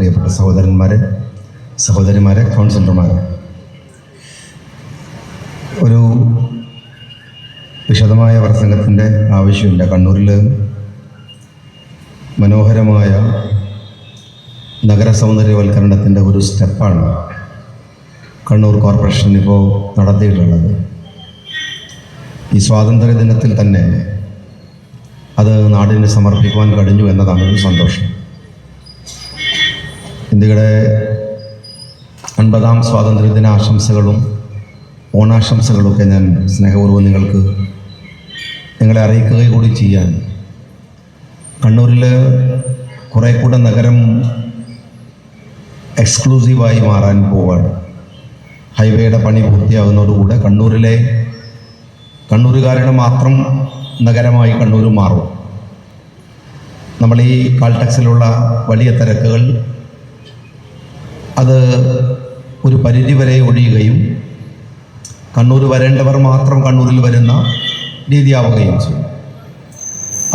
പ്രിയപ്പെട്ട സഹോദരന്മാരെ, സഹോദരിമാരെ, കൗൺസിലർമാരെ, ഒരു വിശദമായ പ്രസംഗത്തിൻ്റെ ആവശ്യമില്ല. കണ്ണൂരിൽ മനോഹരമായ നഗര സൗന്ദര്യവൽക്കരണത്തിൻ്റെ ഒരു സ്റ്റെപ്പാണ് കണ്ണൂർ കോർപ്പറേഷൻ ഇപ്പോൾ നടത്തിയിട്ടുള്ളത്. ഈ സ്വാതന്ത്ര്യ ദിനത്തിൽ തന്നെ അത് നാടിന് സമർപ്പിക്കുവാൻ കഴിഞ്ഞു എന്നതാണ് ഒരു സന്തോഷം. ഇന്ത്യയുടെ 50ാം സ്വാതന്ത്ര്യദിന ആശംസകളും ഓണാശംസകളൊക്കെ ഞാൻ സ്നേഹപൂർവ്വം നിങ്ങളെ അറിയിക്കുക കൂടി ചെയ്യാൻ. കണ്ണൂരിൽ കുറേ കൂടെ നഗരം എക്സ്ക്ലൂസീവായി മാറാൻ പോവാണ്. ഹൈവേയുടെ പണി പൂർത്തിയാകുന്നതോടുകൂടെ കണ്ണൂരുകാരുടെ മാത്രം നഗരമായി കണ്ണൂർ മാറും. നമ്മൾ ഈ കാൽടാക്സിലുള്ള വലിയ തിരക്കുകൾ അത് ഒരു പരിധിവരെ ഒഴിയുകയും കണ്ണൂർ വരേണ്ടവർ മാത്രം കണ്ണൂരിൽ വരുന്ന രീതിയാവുകയും ചെയ്യും.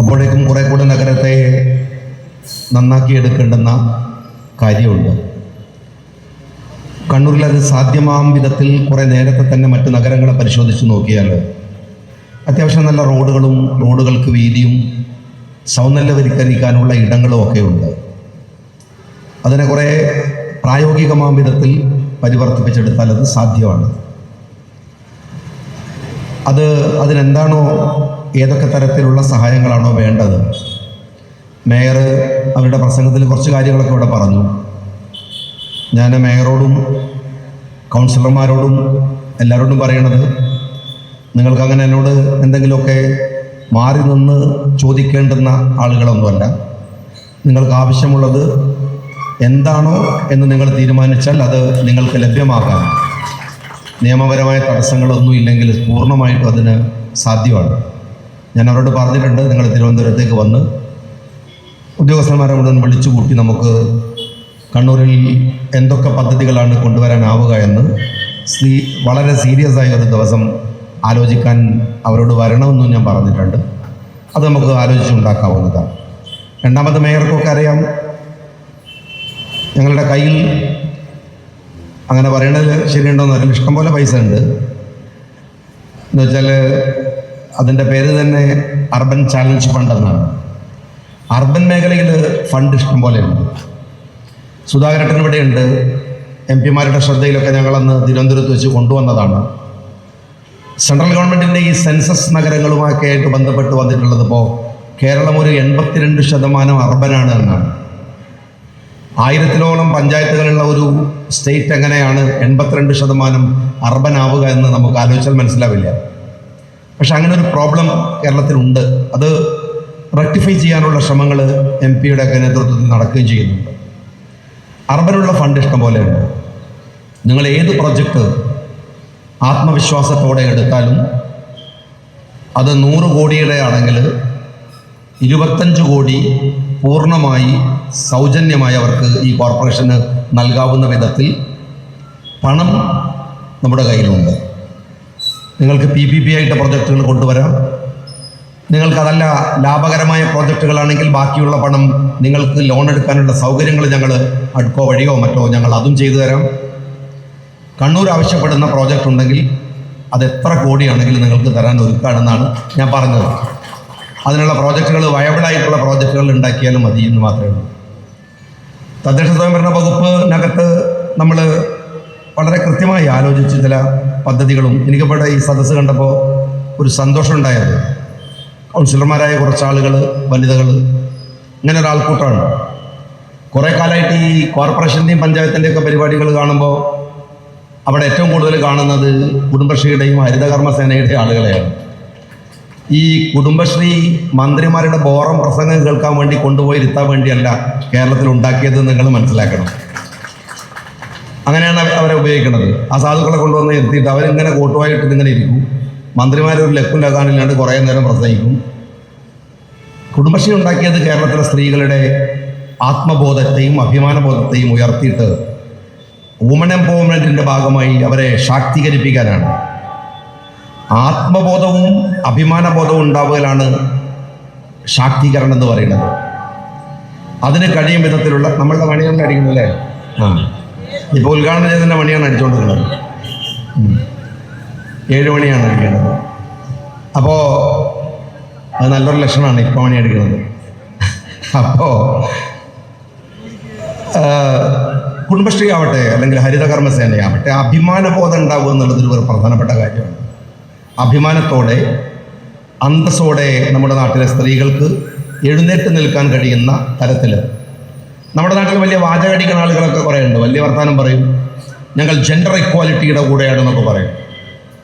അപ്പോഴേക്കും കുറേ കൂടെ നഗരത്തെ നന്നാക്കിയെടുക്കേണ്ടുന്ന കാര്യമുണ്ട്. കണ്ണൂരിൽ അത് സാധ്യമാം വിധത്തിൽ കുറേ നേരത്തെ തന്നെ മറ്റ് നഗരങ്ങളെ പരിശോധിച്ച് നോക്കിയാൽ അത്യാവശ്യം നല്ല റോഡുകൾക്ക് വീതിയും സൗന്ദര്യവൽക്കരിക്കാനുള്ള ഇടങ്ങളും ഒക്കെ ഉണ്ട്. അതിനെ കുറേ പ്രായോഗികമാം വിധത്തിൽ പരിവർത്തിപ്പിച്ചെടുത്താൽ അത് സാധ്യമാണ്. അതിനെന്താണോ, ഏതൊക്കെ തരത്തിലുള്ള സഹായങ്ങളാണോ വേണ്ടത്, മേയർ അവരുടെ പ്രസംഗത്തിൽ കുറച്ച് കാര്യങ്ങളൊക്കെ ഇവിടെ പറഞ്ഞു. ഞാൻ മേയറോടും കൗൺസിലർമാരോടും എല്ലാവരോടും പറയണത്, നിങ്ങൾക്കങ്ങനെ എന്നോട് എന്തെങ്കിലുമൊക്കെ മാറി നിന്ന് ചോദിക്കേണ്ടുന്ന ആളുകളൊന്നുമല്ല. നിങ്ങൾക്ക് ആവശ്യമുള്ളത് എന്താണോ എന്ന് നിങ്ങൾ തീരുമാനിച്ചാൽ അത് നിങ്ങൾക്ക് ലഭ്യമാക്കാൻ നിയമപരമായ തടസ്സങ്ങളൊന്നും ഇല്ലെങ്കിൽ പൂർണ്ണമായിട്ടും അതിന് സാധ്യമാണ്. ഞാൻ അവരോട് പറഞ്ഞിട്ടുണ്ട്, നിങ്ങൾ തിരുവനന്തപുരത്തേക്ക് വന്ന് ഉദ്യോഗസ്ഥന്മാരെ മുഴുവൻ വിളിച്ചു കൂട്ടി നമുക്ക് കണ്ണൂരിൽ എന്തൊക്കെ പദ്ധതികളാണ് കൊണ്ടുവരാനാവുക എന്ന് വളരെ സീരിയസ് ആയ ഒരു ദിവസം ആലോചിക്കാൻ അവരോട് വരണമെന്നും ഞാൻ പറഞ്ഞിട്ടുണ്ട്. അത് നമുക്ക് ആലോചിച്ചുണ്ടാക്കാവുന്നതാണ്. രണ്ടാമത്, മേയർക്കൊക്കെ അറിയാം, ഞങ്ങളുടെ കയ്യിൽ അങ്ങനെ പറയണത് ശരിയുണ്ടോയെന്ന് അറിയില്ല, ഇഷ്ടംപോലെ പൈസ ഉണ്ട്. എന്ന് വെച്ചാൽ അതിൻ്റെ പേര് തന്നെ അർബൻ ചാലഞ്ച് ഫണ്ട് എന്നാണ്. അർബൻ മേഖലയിൽ ഫണ്ട് ഇഷ്ടം പോലെയുണ്ട്. സുധാകരേട്ടൻ ഇവിടെയുണ്ട്. MP-മാരുടെ ശ്രദ്ധയിലൊക്കെ ഞങ്ങളന്ന് തിരുവനന്തപുരത്ത് വെച്ച് കൊണ്ടുവന്നതാണ്. സെൻട്രൽ ഗവൺമെൻറ്റിൻ്റെ ഈ സെൻസസ് നഗരങ്ങളുമൊക്കെ ആയിട്ട് ബന്ധപ്പെട്ട് വന്നിട്ടുള്ളത് ഇപ്പോൾ കേരളം ഒരു 82% അർബനാണ് എന്നാണ്. 1000-ഓളം പഞ്ചായത്തുകളുള്ള ഒരു സ്റ്റേറ്റ് എങ്ങനെയാണ് 82% അർബൻ ആവുക എന്ന് നമുക്ക് ആലോചിച്ചാൽ മനസ്സിലാവില്ല. പക്ഷെ അങ്ങനെ ഒരു പ്രോബ്ലം കേരളത്തിലുണ്ട്. അത് റെക്ടിഫൈ ചെയ്യാനുള്ള ശ്രമങ്ങൾ MP-യുടെ ഒക്കെ നേതൃത്വത്തിൽ നടക്കുകയും ചെയ്യുന്നുണ്ട്. അർബനുള്ള ഫണ്ട് ഇഷ്ടം പോലെയുണ്ട്. നിങ്ങൾ ഏത് പ്രൊജക്റ്റ് ആത്മവിശ്വാസത്തോടെ എടുത്താലും അത് 100 കോടിയുടെ ആണെങ്കിൽ 25 കോടി പൂർണ്ണമായി സൗജന്യമായി അവർക്ക് ഈ കോർപ്പറേഷന് നൽകാവുന്ന വിധത്തിൽ പണം നമ്മുടെ കയ്യിലുണ്ട്. നിങ്ങൾക്ക് PPP ആയിട്ട് പ്രൊജക്റ്റുകൾ കൊണ്ടുവരാം. നിങ്ങൾക്കതല്ല ലാഭകരമായ പ്രോജക്റ്റുകളാണെങ്കിൽ ബാക്കിയുള്ള പണം നിങ്ങൾക്ക് ലോൺ എടുക്കാനുള്ള സൗകര്യങ്ങൾ ഞങ്ങൾ അഡ്കോ വഴിയോ മറ്റോ ഞങ്ങൾ അതും ചെയ്തു തരാം. കണ്ണൂർ ആവശ്യപ്പെടുന്ന പ്രോജക്റ്റ് ഉണ്ടെങ്കിൽ അത് എത്ര കോടിയാണെങ്കിലും നിങ്ങൾക്ക് തരാൻ ഒരുക്കാണെന്നാണ് ഞാൻ പറഞ്ഞത്. അതിനുള്ള പ്രോജക്റ്റുകൾ വയബിളായിട്ടുള്ള പ്രോജക്റ്റുകൾ ഉണ്ടാക്കിയാലും മതി എന്ന് മാത്രമേ ഉള്ളൂ. തദ്ദേശ സ്വയംഭരണ വകുപ്പിനകത്ത് നമ്മൾ വളരെ കൃത്യമായി ആലോചിച്ച് ചില പദ്ധതികളും, എനിക്കിവിടെ ഈ സദസ്സ് കണ്ടപ്പോൾ ഒരു സന്തോഷം ഉണ്ടായത്, കൗൺസിലർമാരായ കുറച്ചാളുകൾ, വനിതകൾ, ഇങ്ങനെ ഒരാൾക്കൂട്ടമാണ്. കുറേ കാലമായിട്ട് ഈ കോർപ്പറേഷൻ്റെയും പഞ്ചായത്തിൻ്റെയൊക്കെ പരിപാടികൾ കാണുമ്പോൾ അവിടെ ഏറ്റവും കൂടുതൽ കാണുന്നത് കുടുംബശ്രീയുടെയും ഹരിതകർമ്മസേനയുടെയും ആളുകളെയാണ്. ഈ കുടുംബശ്രീ മന്ത്രിമാരുടെ ബോറം പ്രസംഗം കേൾക്കാൻ വേണ്ടി കൊണ്ടുപോയി ഇരുത്താൻ വേണ്ടിയല്ല കേരളത്തിൽ ഉണ്ടാക്കിയത് നിങ്ങൾ മനസ്സിലാക്കണം. അങ്ങനെയാണ് അവരെ ഉപയോഗിക്കുന്നത്. ആ സാധുക്കളെ കൊണ്ടുവന്ന് ഇരുത്തിയിട്ട് അവരിങ്ങനെ കൂട്ടുവായിട്ട് ഇങ്ങനെ ഇരിക്കും. മന്ത്രിമാരൊരു ലക്കുണ്ടാക്കാനില്ലാണ്ട് കുറേ നേരം പ്രസംഗിക്കും. കുടുംബശ്രീ ഉണ്ടാക്കിയത് കേരളത്തിലെ സ്ത്രീകളുടെ ആത്മബോധത്തെയും അഭിമാനബോധത്തെയും ഉയർത്തിയിട്ട് വുമൺ എംപവർമെൻറ്റിൻ്റെ ഭാഗമായി അവരെ ശാക്തീകരിപ്പിക്കാനാണ്. ആത്മബോധവും അഭിമാനബോധവും ഉണ്ടാവുകയാണ് ശാക്തീകരണം എന്ന് പറയുന്നത്. അതിന് കഴിയും വിധത്തിലുള്ള നമ്മളുടെ മണിയാണ് അടിക്കുന്നത് അല്ലേ? ഇപ്പോൾ ഉദ്ഘാടനം ചെയ്തതിൻ്റെ മണിയാണ് അടിച്ചുകൊണ്ടിരുന്നത്. 7 മണിയാണ് അടിക്കേണ്ടത്. അപ്പോൾ അത് നല്ലൊരു ലക്ഷണമാണ് ഇപ്പോൾ മണി അടിക്കുന്നത്. അപ്പോൾ കുടുംബശ്രീ ആവട്ടെ അല്ലെങ്കിൽ ഹരിതകർമ്മസേനയാവട്ടെ അഭിമാനബോധം ഉണ്ടാവുക എന്നുള്ളതൊരു ഒരു പ്രധാനപ്പെട്ട കാര്യമാണ്. അഭിമാനത്തോടെ അന്തസ്സോടെ നമ്മുടെ നാട്ടിലെ സ്ത്രീകൾക്ക് എഴുന്നേറ്റ് നിൽക്കാൻ കഴിയുന്ന തരത്തിൽ നമ്മുടെ നാട്ടിൽ വലിയ വാചകടിക്കുന്ന ആളുകളൊക്കെ കുറേ ഉണ്ട്. വലിയ വർത്തമാനം പറയും, ഞങ്ങൾ ജെൻഡർ ഇക്വാലിറ്റിയുടെ കൂടെയാണെന്നൊക്കെ പറയും.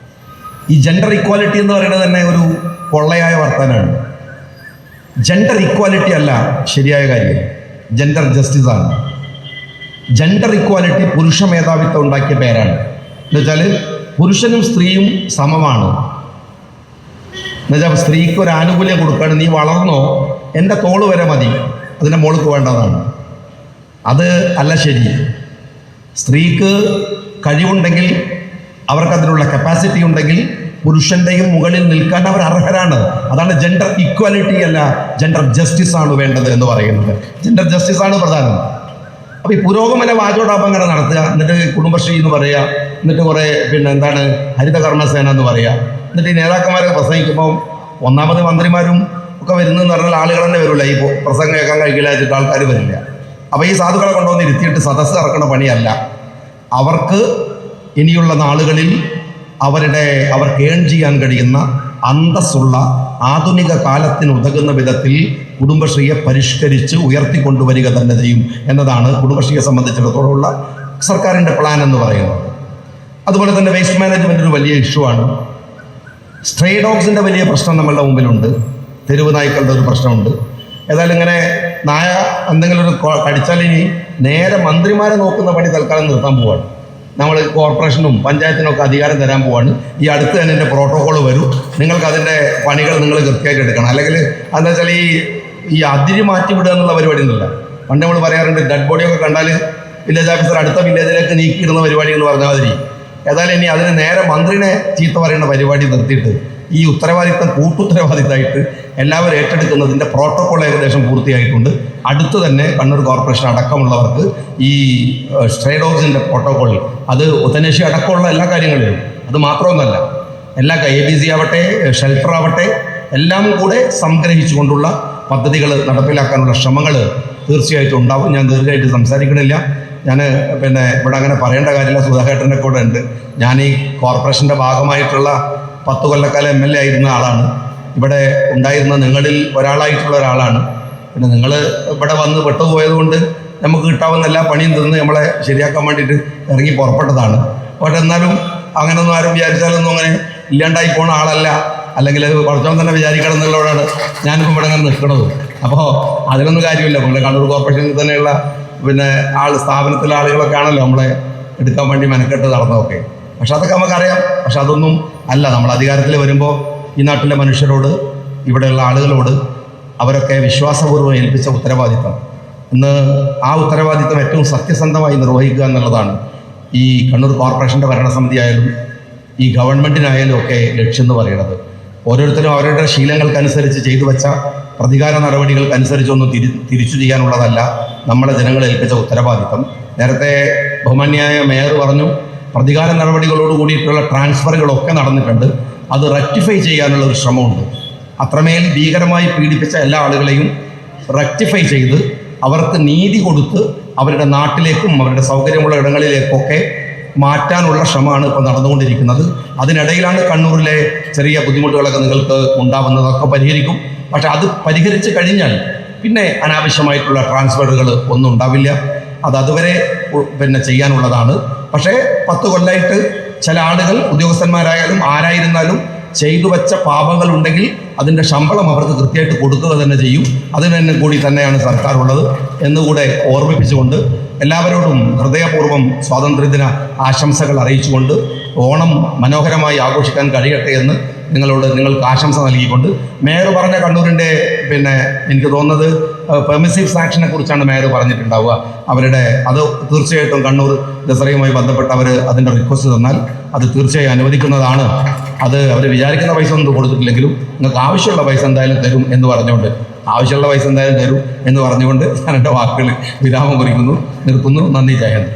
ഈ ജെൻഡർ ഇക്വാലിറ്റി എന്ന് പറയുന്നത് തന്നെ ഒരു പൊള്ളയായ വർത്തമാനമാണ്. ജെൻഡർ ഇക്വാലിറ്റി അല്ല ശരിയായ കാര്യം, ജെൻഡർ ജസ്റ്റിസ് ആണ്. ജെൻഡർ ഇക്വാലിറ്റി പുരുഷ മേധാവിത്വം ഉണ്ടാക്കിയ പേരാണ്. എന്നുവെച്ചാൽ പുരുഷനും സ്ത്രീയും സമമാണ്. എന്നുവെച്ചാൽ സ്ത്രീക്ക് ഒരു ആനുകൂല്യം കൊടുക്കുകയാണ്, നീ വളർന്നോ എൻ്റെ തോള് വരെ മതി, അതിൻ്റെ മോൾക്ക് വേണ്ടതാണ്. അത് അല്ല ശരി. സ്ത്രീക്ക് കഴിവുണ്ടെങ്കിൽ, അവർക്കതിനുള്ള കപ്പാസിറ്റി ഉണ്ടെങ്കിൽ പുരുഷൻ്റെയും മുകളിൽ നിൽക്കാൻ അവർ അർഹരാണ്. അതാണ് ജെൻഡർ ഇക്വാലിറ്റി അല്ല, ജെൻഡർ ജസ്റ്റിസ് ആണ് വേണ്ടത് എന്ന് പറയുന്നത്. ജെൻഡർ ജസ്റ്റിസ് ആണ് പ്രധാനം. അപ്പോൾ ഈ പുരോഗമന വാചോടാപ്പം അങ്ങനെ നടത്തുക, എന്നിട്ട് കുടുംബശ്രീ എന്ന് പറയുക, എന്നിട്ട് കുറേ എന്താണ് ഹരിതകർമ്മസേന എന്ന് പറയുക, എന്നിട്ട് ഈ നേതാക്കന്മാരൊക്കെ പ്രസംഗിക്കുമ്പോൾ ഒന്നാമത് മന്ത്രിമാരും ഒക്കെ വരുന്നതെന്ന് പറഞ്ഞാൽ ആളുകൾ തന്നെ വരില്ല. ഈ പ്രസംഗം കേൾക്കാൻ കഴിക്കില്ല വെച്ചിട്ട് ആൾക്കാർ വരില്ല. അപ്പോൾ ഈ സാധുക്കളെ കൊണ്ടുവന്ന് ഇരുത്തിയിട്ട് സദസ്സ് ഇറക്കുന്ന പണിയല്ല. അവർക്ക് ഇനിയുള്ള നാളുകളിൽ അവർക്ക് ഏൺ ചെയ്യാൻ കഴിയുന്ന അന്തസ്സുള്ള ആധുനിക കാലത്തിന് ഉതകുന്ന വിധത്തിൽ കുടുംബശ്രീയെ പരിഷ്കരിച്ച് ഉയർത്തിക്കൊണ്ടുവരിക തന്നെ ചെയ്യും എന്നതാണ് കുടുംബശ്രീയെ സംബന്ധിച്ചിടത്തോളമുള്ള സർക്കാരിൻ്റെ പ്ലാൻ എന്ന് പറയുന്നത്. അതുപോലെ തന്നെ വേസ്റ്റ് മാനേജ്മെൻ്റ് ഒരു വലിയ ഇഷ്യൂ ആണ്. സ്ട്രേ ഡോഗ്സിൻ്റെ വലിയ പ്രശ്നം നമ്മളുടെ മുമ്പിലുണ്ട്. തെരുവ് നായ്ക്കളുടെ ഒരു പ്രശ്നമുണ്ട്. ഏതായാലും ഇങ്ങനെ നായ എന്തെങ്കിലും ഒരു കടിച്ചാൽ ഇനി നേരെ മന്ത്രിമാരെ നോക്കുന്ന പണി തൽക്കാലം നിർത്താൻ പോവാണ്. നമ്മൾ കോർപ്പറേഷനും പഞ്ചായത്തിനും ഒക്കെ അധികാരം തരാൻ പോവാണ്. ഈ അടുത്ത് തന്നെ എൻ്റെ പ്രോട്ടോക്കോൾ വരും, നിങ്ങൾക്ക് അതിൻ്റെ പണികൾ നിങ്ങൾ കൃത്യമായിട്ട് എടുക്കണം. അല്ലെങ്കിൽ എന്താ വെച്ചാൽ ഈ അതിരി മാറ്റി വിടുക എന്നുള്ള പരിപാടി ഒന്നുമില്ല. പണ്ട് നമ്മൾ പറയാറുണ്ട്, ഡെഡ് ബോഡിയൊക്കെ കണ്ടാൽ വില്ലേജ് ഓഫീസർ അടുത്ത വില്ലേജിലേക്ക് നീക്കിയിടുന്ന പരിപാടി എന്ന് പറഞ്ഞ മാതിരി. ഏതായാലും ഇനി അതിന് നേരെ മന്ത്രിനെ ചീത്ത പറയുന്ന പരിപാടി നിർത്തിയിട്ട് ഈ ഉത്തരവാദിത്തം കൂട്ടുത്തരവാദിത്തമായിട്ട് എല്ലാവരും ഏറ്റെടുക്കുന്നതിൻ്റെ പ്രോട്ടോക്കോൾ ഏകദേശം പൂർത്തിയായിട്ടുണ്ട്. അടുത്ത് തന്നെ കണ്ണൂർ കോർപ്പറേഷൻ അടക്കമുള്ളവർക്ക് ഈ സ്ട്രേ ഡോഗ്സിൻ്റെ പ്രോട്ടോക്കോൾ അത് ഒത്തനേഷ്യ അടക്കമുള്ള എല്ലാ കാര്യങ്ങളിലും, അത് മാത്രമൊന്നുമല്ല, എല്ലാ ABC ആവട്ടെ ഷെൽട്ടർ ആവട്ടെ എല്ലാം കൂടെ സംഗ്രഹിച്ചുകൊണ്ടുള്ള പദ്ധതികൾ നടപ്പിലാക്കാനുള്ള ശ്രമങ്ങൾ തീർച്ചയായിട്ടും ഉണ്ടാവും. ഞാൻ ദീർഘമായിട്ട് സംസാരിക്കണില്ല. ഞാൻ ഇവിടെ അങ്ങനെ പറയേണ്ട കാര്യമില്ല, സുധാകരൻ്റെ കൂടെ ഉണ്ട്. ഞാൻ ഈ കോർപ്പറേഷൻ്റെ ഭാഗമായിട്ടുള്ള 10 കൊല്ലക്കാലം MLA ആയിരുന്ന ആളാണ്. ഇവിടെ ഉണ്ടായിരുന്ന നിങ്ങളിൽ ഒരാളായിട്ടുള്ള ഒരാളാണ്. പിന്നെ നിങ്ങൾ ഇവിടെ വന്ന് പെട്ടുപോയതുകൊണ്ട് നമുക്ക് കിട്ടാവുന്ന എല്ലാ പണിയും തന്ന് നമ്മളെ ശരിയാക്കാൻ വേണ്ടിയിട്ട് ഇറങ്ങി പുറപ്പെട്ടതാണ്. പക്ഷെ എന്നാലും അങ്ങനെയൊന്നും ആരും വിചാരിച്ചാലൊന്നും അങ്ങനെ ഇല്ലാണ്ടായി പോണ ആളല്ല. അല്ലെങ്കിൽ അത് പഠിച്ചവൻ തന്നെ വിചാരിക്കണം എന്നുള്ളതാണ് ഞാനിപ്പോൾ ഇവിടെ അങ്ങനെ നിൽക്കണത്. അപ്പോൾ അതിനൊന്നും കാര്യമില്ല. നമ്മുടെ കണ്ണൂർ കോർപ്പറേഷനിൽ തന്നെയുള്ള സ്ഥാപനത്തിലെ ആളുകളൊക്കെ ആണല്ലോ നമ്മളെ എടുക്കാൻ വേണ്ടി മെനക്കെട്ട് നടന്നതൊക്കെ. പക്ഷെ അതൊക്കെ നമുക്കറിയാം. പക്ഷെ അതൊന്നും അല്ല. നമ്മൾ അധികാരത്തിൽ വരുമ്പോൾ ഈ നാട്ടിലെ മനുഷ്യരോട്, ഇവിടെയുള്ള ആളുകളോട് അവരൊക്കെ വിശ്വാസപൂർവ്വം ഏൽപ്പിച്ച ഉത്തരവാദിത്തം, ഇന്ന് ആ ഉത്തരവാദിത്തം ഏറ്റവും സത്യസന്ധമായി നിർവഹിക്കുക എന്നുള്ളതാണ് ഈ കണ്ണൂർ കോർപ്പറേഷൻ്റെ ഭരണസമിതി ആയാലും ഈ ഗവൺമെൻറ്റിനായാലും ഒക്കെ ലക്ഷ്യം എന്ന് പറയുന്നത്. ഓരോരുത്തരും അവരുടെ ശീലങ്ങൾക്കനുസരിച്ച് ചെയ്തു വെച്ച പ്രതികാര നടപടികൾക്കനുസരിച്ചൊന്നും തിരിച്ചു ചെയ്യാനുള്ളതല്ല നമ്മളെ ജനങ്ങളെ ഏൽപ്പിച്ച ഉത്തരവാദിത്തം. നേരത്തെ ബഹുമാന്യായ മേയർ പറഞ്ഞു, പ്രതികാര നടപടികളോട് കൂടിയിട്ടുള്ള ട്രാൻസ്ഫറുകളൊക്കെ നടന്നിട്ടുണ്ട്. അത് റെക്ടിഫൈ ചെയ്യാനുള്ള ഒരു ശ്രമമുണ്ട്. അത്രമേൽ ഭീകരമായി പീഡിപ്പിച്ച എല്ലാ ആളുകളെയും റെക്ടിഫൈ ചെയ്ത് അവർക്ക് നീതി കൊടുത്ത് അവരുടെ നാട്ടിലേക്കും അവരുടെ സൗകര്യമുള്ള ഇടങ്ങളിലേക്കൊക്കെ മാറ്റാനുള്ള ശ്രമമാണ് ഇപ്പോൾ നടന്നുകൊണ്ടിരിക്കുന്നത്. അതിനിടയിലാണ് കണ്ണൂരിലെ ചെറിയ ബുദ്ധിമുട്ടുകളൊക്കെ നിങ്ങൾക്ക് ഉണ്ടാവുന്നതൊക്കെ പരിഹരിക്കും. പക്ഷെ അത് പരിഹരിച്ച് കഴിഞ്ഞാൽ പിന്നെ അനാവശ്യമായിട്ടുള്ള ട്രാൻസ്ഫറുകൾ ഒന്നും ഉണ്ടാവില്ല. അതുവരെ ചെയ്യാനുള്ളതാണ്. പക്ഷേ 10 കൊല്ലമായിട്ട് ചില ആളുകൾ, ഉദ്യോഗസ്ഥന്മാരായാലും ആരായിരുന്നാലും, ചെയ്തു വെച്ച പാപങ്ങളുണ്ടെങ്കിൽ അതിൻ്റെ ശമ്പളം അവർക്ക് കൃത്യമായിട്ട് കൊടുക്കുക തന്നെ ചെയ്യും. അതിന് തന്നെ കൂടി തന്നെയാണ് സർക്കാർ ഉള്ളത് എന്നുകൂടെ ഓർമ്മിപ്പിച്ചുകൊണ്ട് എല്ലാവരോടും ഹൃദയപൂർവ്വം സ്വാതന്ത്ര്യദിന ആശംസകൾ അറിയിച്ചുകൊണ്ട് ഓണം മനോഹരമായി ആഘോഷിക്കാൻ കഴിയട്ടെ എന്ന് നിങ്ങൾക്ക് ആശംസ നൽകിക്കൊണ്ട് മേയർ പറഞ്ഞ കണ്ണൂരിൻ്റെ എനിക്ക് തോന്നുന്നത് പെർമിസീവ് സാക്ഷനെ കുറിച്ചാണ് മേയർ പറഞ്ഞിട്ടുണ്ടാവുക. അത് തീർച്ചയായിട്ടും കണ്ണൂർ ദസറയുമായി ബന്ധപ്പെട്ട് അവർ അതിൻ്റെ റിക്വസ്റ്റ് തന്നാൽ അത് തീർച്ചയായും അനുവദിക്കുന്നതാണ്. അത് അവർ വിചാരിക്കുന്ന പൈസ ഒന്നും കൊടുത്തിട്ടില്ലെങ്കിലും നിങ്ങൾക്ക് ആവശ്യമുള്ള പൈസ എന്തായാലും തരും എന്ന് പറഞ്ഞുകൊണ്ട് ആവശ്യമുള്ള പൈസ എന്തായാലും തരും എന്ന് പറഞ്ഞുകൊണ്ട് ഞാൻ എൻ്റെ വാക്കുകൾ വിരാമം കുറിക്കുന്നു, നിർത്തുന്നു. നന്ദി, ജയ ഹിന്ദ്.